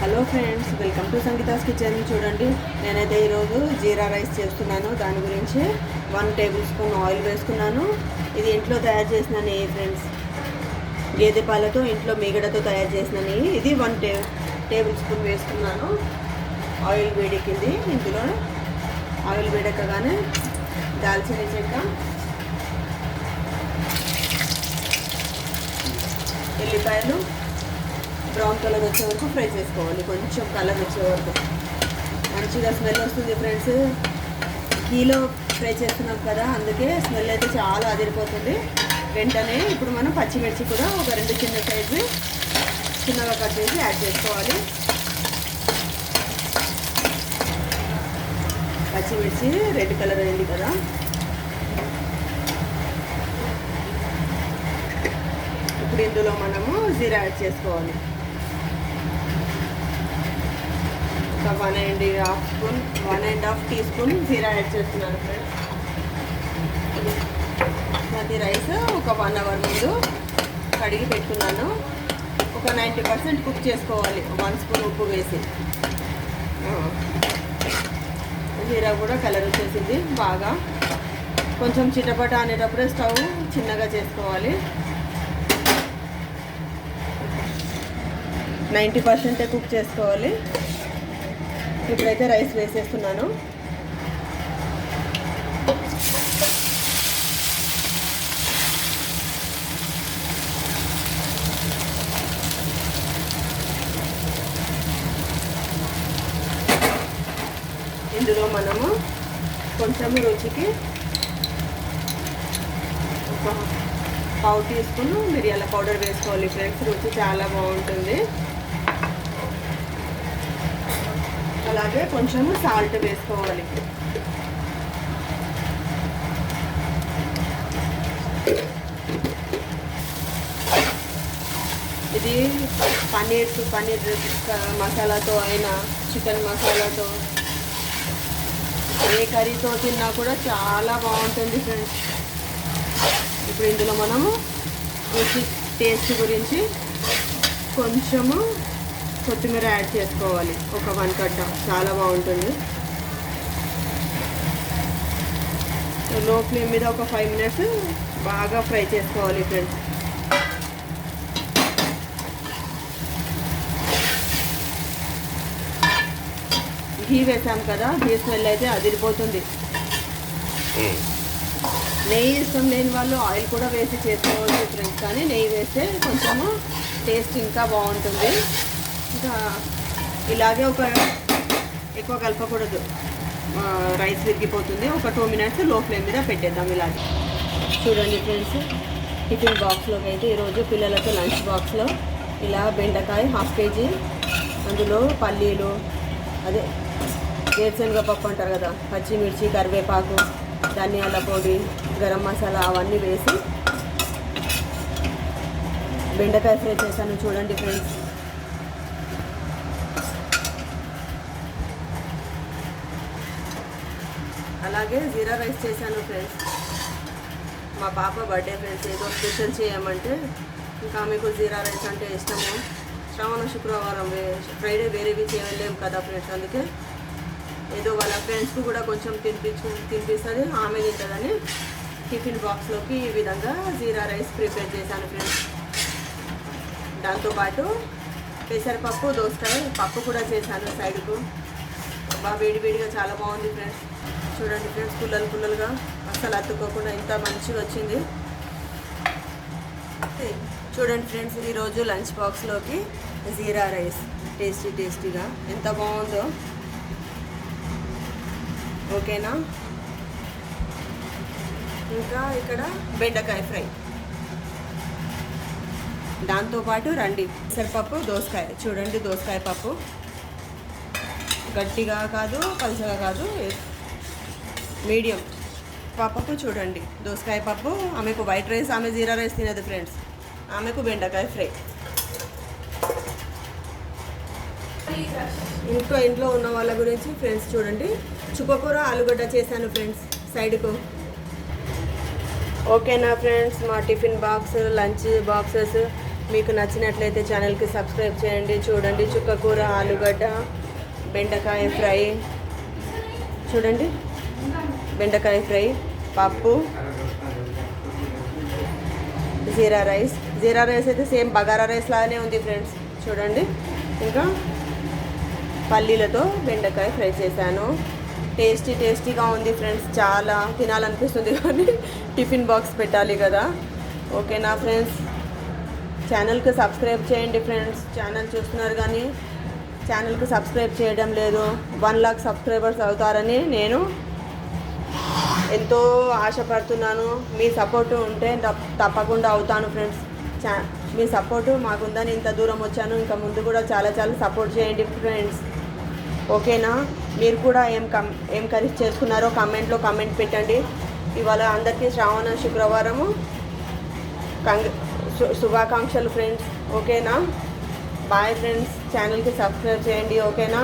Hello friends, welcome to Sangeeta's kitchen. చూడండి, నేనైతే ఈరోజు జీరా రైస్ చేస్తున్నాను. దాని గురించి 1 టేబుల్ స్పూన్ ఆయిల్ వేసుకున్నాను. ఇది ఇంట్లో తయారు చేసిన నెయ్యి ఫ్రెండ్స్. గేదె పాలతో ఇంట్లో మీగడతో తయారు చేసిన నెయ్యి. ఇది 1 టేబుల్ స్పూన్ వేసుకున్నాను. ఆయిల్ వేడెక్కింది. ఇందులో ఆయిల్ వేడెక్కగానే దాల్చిన చెక్క, ఎల్లిపాయలు బ్రౌన్ కలర్ వచ్చే వరకు ఫ్రై చేసుకోవాలి. కొంచెం కలర్ వచ్చే వరకు మంచిగా స్మెల్ వస్తుంది ఫ్రెండ్స్. ఘీలో ఫ్రై చేస్తున్నాం కదా, అందుకే స్మెల్ అయితే చాలా అదిరిపోతుంది. వెంటనే ఇప్పుడు మనం పచ్చిమిర్చి కూడా ఒక 2 చిన్న సైజు చిన్నగా కట్ చేసి యాడ్ చేసుకోవాలి. పచ్చిమిర్చి రెడ్ కలర్ అయింది కదా, ఇప్పుడు ఇందులో మనము జీరా యాడ్ చేసుకోవాలి. ఒక 1.5 టీ స్పూన్ జీరా యాడ్ చేస్తున్నాను ఫ్రెండ్స్. అది రైస్ ఒక 1 అవర్ ముందు కడిగి పెట్టుకున్నాను. ఒక 90% కుక్ చేసుకోవాలి 1 స్పూన్ ఉప్పు వేసి. జీరా కూడా కలర్ వచ్చేసింది బాగా. కొంచెం చిటపట అనేటప్పుడే స్టవ్ చిన్నగా చేసుకోవాలి. 90% కుక్ చేసుకోవాలి. ఇప్పుడైతే రైస్ వేసేస్తున్నాను. ఇందులో మనము కొంచెం రుచికి ఒక 1/2 టీ స్పూన్ మిరియాల పౌడర్ వేసుకోవాలి ఫ్రెండ్స్. రుచి చాలా బాగుంటుంది. అలాగే కొంచెం సాల్ట్ వేసుకోవాలి. ఇది పన్నీర్ మసాలాతో అయినా చికెన్ మసాలాతో ఏ కర్రీతో తిన్నా కూడా చాలా బాగుంటుంది ఫ్రెండ్స్. ఇప్పుడు ఇందులో మనము రుచి టేస్ట్ గురించి కొంచెము కొత్తిమీర యాడ్ చేసుకోవాలి. ఒక 1 కట్ట చాలా బాగుంటుంది. లో ఫ్లేమ్ మీద ఒక 5 మినిట్స్ బాగా ఫ్రై చేసుకోవాలి ఫ్రెండ్స్. ఘీ వేసాం కదా, ఘీ స్మెల్ అయితే అదిరిపోతుంది. నెయ్యి ఇష్టం లేని వాళ్ళు ఆయిల్ కూడా వేసి చేసుకోవచ్చు ఫ్రెండ్స్. కానీ నెయ్యి వేస్తే కొంచెము టేస్ట్ ఇంకా బాగుంటుంది. ఇంకా ఇలాగే ఎక్కువ కలపకూడదు, రైస్ విరిగిపోతుంది. ఒక 2 మినిట్స్ లో ఫ్లేమ్ మీద పెట్టేద్దాం. ఇలాగే చూడండి ఫ్రెండ్స్, టిఫిన్ బాక్స్లోకి అయితే ఈరోజు పిల్లలతో లంచ్ బాక్స్లో ఇలా బెండకాయ 1/2 కేజీ, అందులో పల్లీలు, అదే వేరుశనగ పప్పు అంటారు కదా, పచ్చిమిర్చి, కరివేపాకు, ధనియాల పొడి, గరం మసాలా అవన్నీ వేసి బెండకాయ ఫ్రై చేశాను. చూడండి ఫ్రెండ్స్, అలాగే జీరా రైస్ చేశాను ఫ్రెండ్స్. మా పాప బర్త్డే ఫ్రెండ్స్, ఏదో స్పెషల్ చేయమంటే ఇంకా ఆమెకు జీరా రైస్ అంటే ఇష్టము. శ్రావణ శుక్రవారం, ఫ్రైడే వేరేవి చేయలేము కదా ఫ్రెండ్స్. అందుకే ఏదో వాళ్ళ ఫ్రెండ్స్కి కూడా కొంచెం తినిపిస్తుంది, ఆమె తింటుందని టిఫిన్ బాక్స్లోకి ఈ విధంగా జీరా రైస్ ప్రిపేర్ చేశాను ఫ్రెండ్స్. దాంతోపాటు పెసరపప్పు, దోసకాయ పప్పు కూడా చేశాను సైడ్కు. బాగా వేడివేడిగా చాలా బాగుంది ఫ్రెండ్స్. చూడండి ఫ్రెండ్స్, పుల్లలుగా అస్సలు అతుక్కోకుండా ఎంత మంచిగా వచ్చింది. చూడండి ఫ్రెండ్స్, ఈరోజు లంచ్ బాక్స్లోకి జీరా రైస్ టేస్టీగా ఎంత బాగుందో. ఓకేనా? ఇంకా ఇక్కడ బెండకాయ ఫ్రై, దాంతోపాటు రండి పెసరపప్పు, దోసకాయ. చూడండి, దోసకాయ పప్పు గట్టిగా కాదు, పలుచగా కాదు, మీడియం పప్పు. చూడండి, దోసకాయ పప్పు. ఆమెకు వైట్ రైస్, ఆమె జీరా రైస్ తినదు ఫ్రెండ్స్. ఆమెకు బెండకాయ ఫ్రై. ఇంట్లో ఉన్న వాళ్ళ గురించి ఫ్రెండ్స్ చూడండి, చుక్కకూర ఆలుగడ్డ చేశాను ఫ్రెండ్స్ సైడ్కు. ఓకేనా ఫ్రెండ్స్, మా టిఫిన్ బాక్స్ లంచ్ బాక్సెస్ మీకు నచ్చినట్లయితే ఛానల్కి సబ్స్క్రైబ్ చేయండి. చూడండి, చుక్కకూర, ఆలుగడ్డ, బెండకాయ ఫ్రై, చూడండి బెండకాయ ఫ్రై, పప్పు, జీరా రైస్ అయితే సేమ్ బగారా రైస్ లాగానే ఉంది ఫ్రెండ్స్. చూడండి, ఇంకా పల్లీలతో బెండకాయ ఫ్రై చేశాను. టేస్టీగా ఉంది ఫ్రెండ్స్. చాలా తినాలనిపిస్తుంది కానీ టిఫిన్ బాక్స్ పెట్టాలి కదా. ఓకేనా ఫ్రెండ్స్, ఛానల్కి సబ్స్క్రైబ్ చేయండి ఫ్రెండ్స్. ఛానల్ చూస్తున్నారు కానీ ఛానల్కి సబ్స్క్రైబ్ చేయడం లేదు. 1 lakh సబ్స్క్రైబర్స్ అవుతారని నేను ఎంతో ఆశపడుతున్నాను. మీ సపోర్టు ఉంటే తప్పకుండా అవుతాను ఫ్రెండ్స్. మీ సపోర్టు మాకుందని ఇంత దూరం వచ్చాను. ఇంకా ముందు కూడా చాలా సపోర్ట్ చేయండి ఫ్రెండ్స్. ఓకేనా, మీరు కూడా ఏం కర్రీస్ చేసుకున్నారో కామెంట్ పెట్టండి. ఇవాళ అందరికీ శ్రావణ శుక్రవారము శుభాకాంక్షలు ఫ్రెండ్స్. ఓకేనా, బాయ్ ఫ్రెండ్స్. ఛానల్కి సబ్స్క్రైబ్ చేయండి. ఓకేనా.